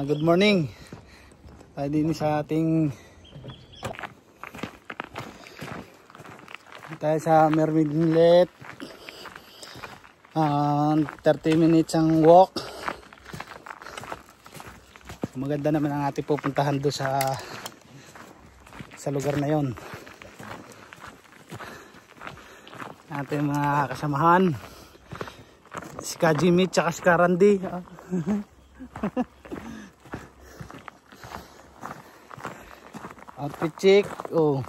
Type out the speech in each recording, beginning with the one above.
Good morning. Tayo din sa ating sa Mermaid Inlet. 30 minutes ang walk. Maganda naman ang ating pupuntahan doon sa lugar na yon. Ating mga kasamahan, si Kajimi tsaka si Karandi. Outfit check. Oh.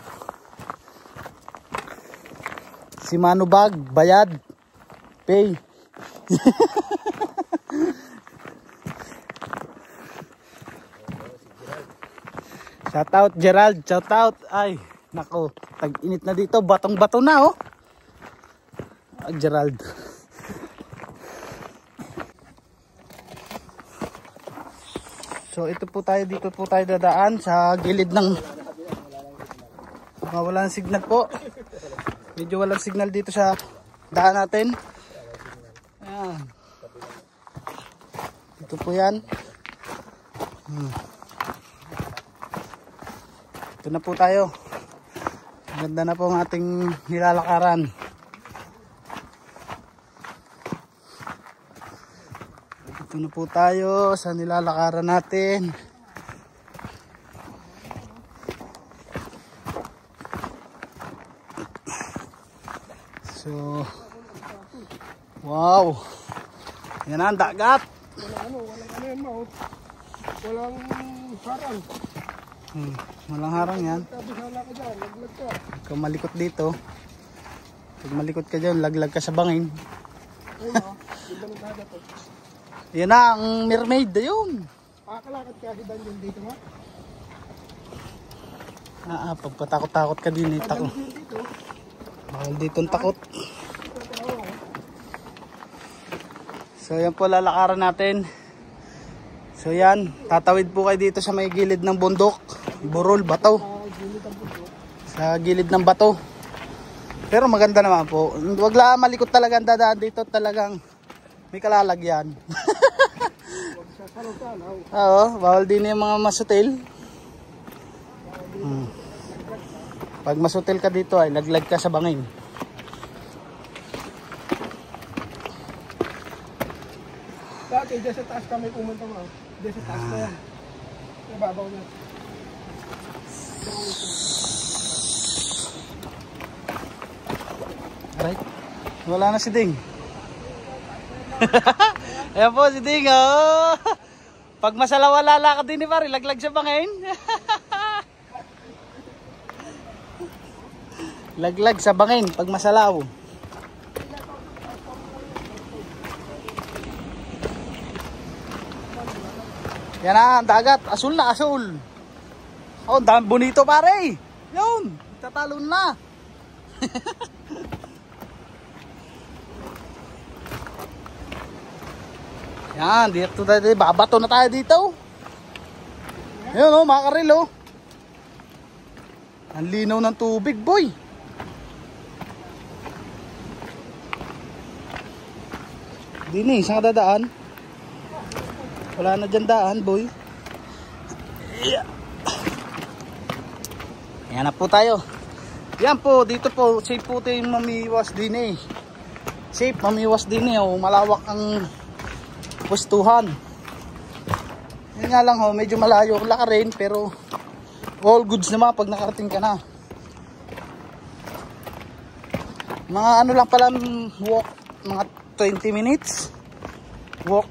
Si Manubag, bayad, pay. Shout out Gerald, shout out. Ay, nako, tag-init na dito, batong-bato na oh. Gerald. So ito po tayo, dito po tayo dadaan sa gilid ng walang signal po. Medyo walang signal dito sa daan natin. Ayan. Ito po yan. Ito na po tayo. Maganda na po ang ating nilalakaran. Ito na po tayo sa nilalakaran natin. So, wow. Yan ang dagat. Walang harang. Walang harang yan. Kung malikot dito, pag malikot ka dyan, laglag ka sa bangin. Yan na ang mermaid. Ayun. Pakalakad ka si Daniel dito nga. Pagpatakot-takot ka din eh. Tako. Mahal dito ang takot. So yan po lalakaran natin. So yan, tatawid po kayo dito sa may gilid ng bundok. Burol, bato. Sa gilid ng bato. Pero maganda naman po. Huwag lang malikot talaga ang dadaan dito. Talagang may kalalagyan. Oo, bawal din yung mga masutil. Pag masutil ka dito ay laglag ka sa bangin. Dati, dyan sa taas kami pumunta mo. Dyan sa taas na yan. Nababaw na. Alright. Wala na si Ding. Ayan po si Ding. Oh. Pag masalawala ka din ni pare, laglag sa bangin. Laglag sa bangin pag masalaw. Yan na, dagat. Asul na, asul. Oh, dami bonito pare. Yun, tatalon na. Yan, dito tayo. Babato na tayo dito. Yun oh, mga karil oh. Ang linaw ng tubig, boy. Dini, saan ka dadaan? Wala na dyan daan, boy. Yeah. Yan na po tayo. Yan po, dito po, safe po tayo mamiwas din eh. Safe, mamiwas din eh. Oh. Malawak ang pwestuhan. Yan nga lang ho, medyo malayo ang lakarin, pero all goods naman pag nakarating ka na. Mga ano lang pala walk, mga 20 minutes walk.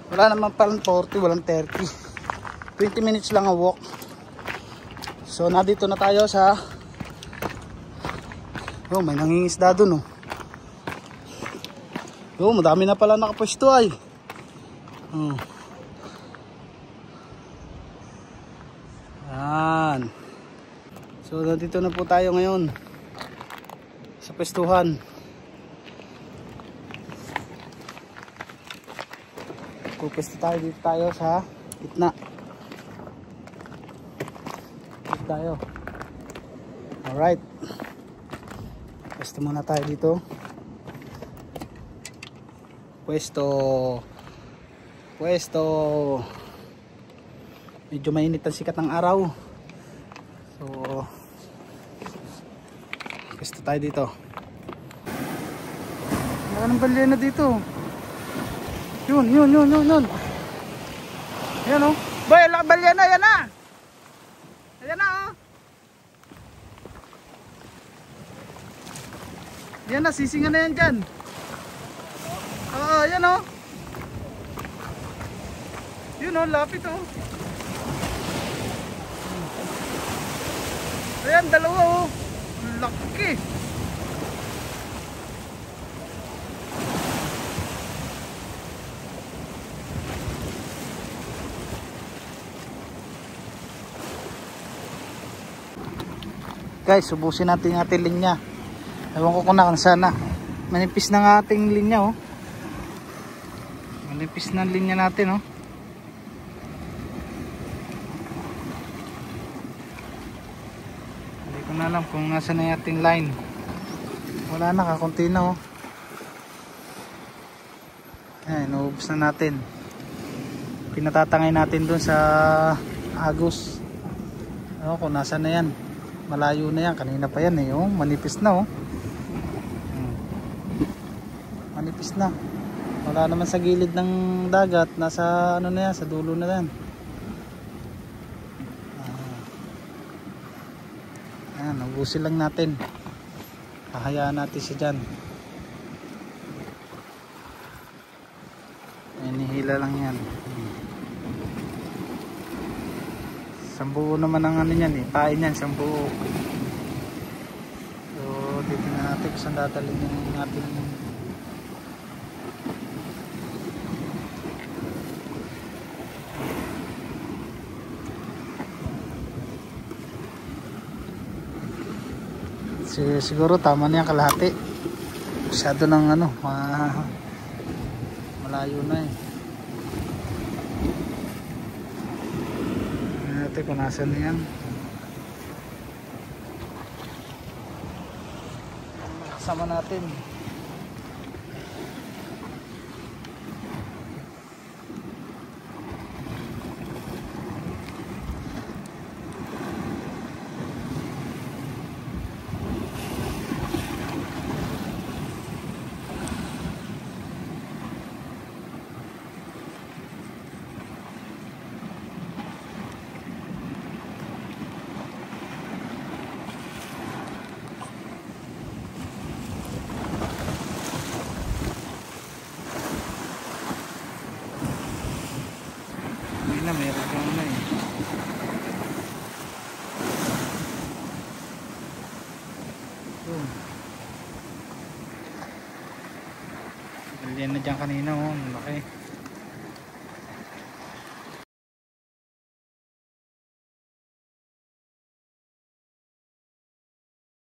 Wala naman palang 40, walang 30. 20 minutes lang ang walk. So nandito na tayo sa may nangingisda dun oh. Madami na pala nakapwesto ay. Yan. So nandito na po tayo ngayon sa pwestuhan. Pwesto tayo dito tayo sa gitna. Dito tayo. Alright. Pwesto muna tayo dito. Pwesto pwesto. Medyo mainit ang sikat ng araw. So pwesto tayo dito. Wala ng balyena dito. Yun. Ayan o. Boy, wala balyena. Ayan na. Ayan na o. Ayan na, sisingan na yan dyan. Oo, ayan o. Yun o, lapit o. Ayan, dalawa o. Laki. Guys, subusin natin yung ating linya. Ewan ko kung saan na. Manipis na ng ating linya oh. Manipis na linya natin oh. Hindi ko na alam kung nasa na yung ating line. Wala na, kakunti na oh. Ayan, naubos na natin. Pinatatangay natin dun sa agos. Ewan ko kung nasa na yan. Malayo na yan, kanina pa yan eh oh. Manipis na oh. Manipis na. Wala naman sa gilid ng dagat, nasa ano na yan, sa dulo na yan. Ayan, ubusin lang natin. Hahayaan natin siya dyan. Inihila lang yan. Sambuo naman ang ano yan eh, pain yan, sambuo. So titingnan natin kung saan dadalhin yung ating siguro tama na yan kalahati. Masyado ng ano malayo na eh. Natin kung nasan na yan. Kasama natin. Na meron kang ano eh. Ganyan na dyan kanina oh, laki.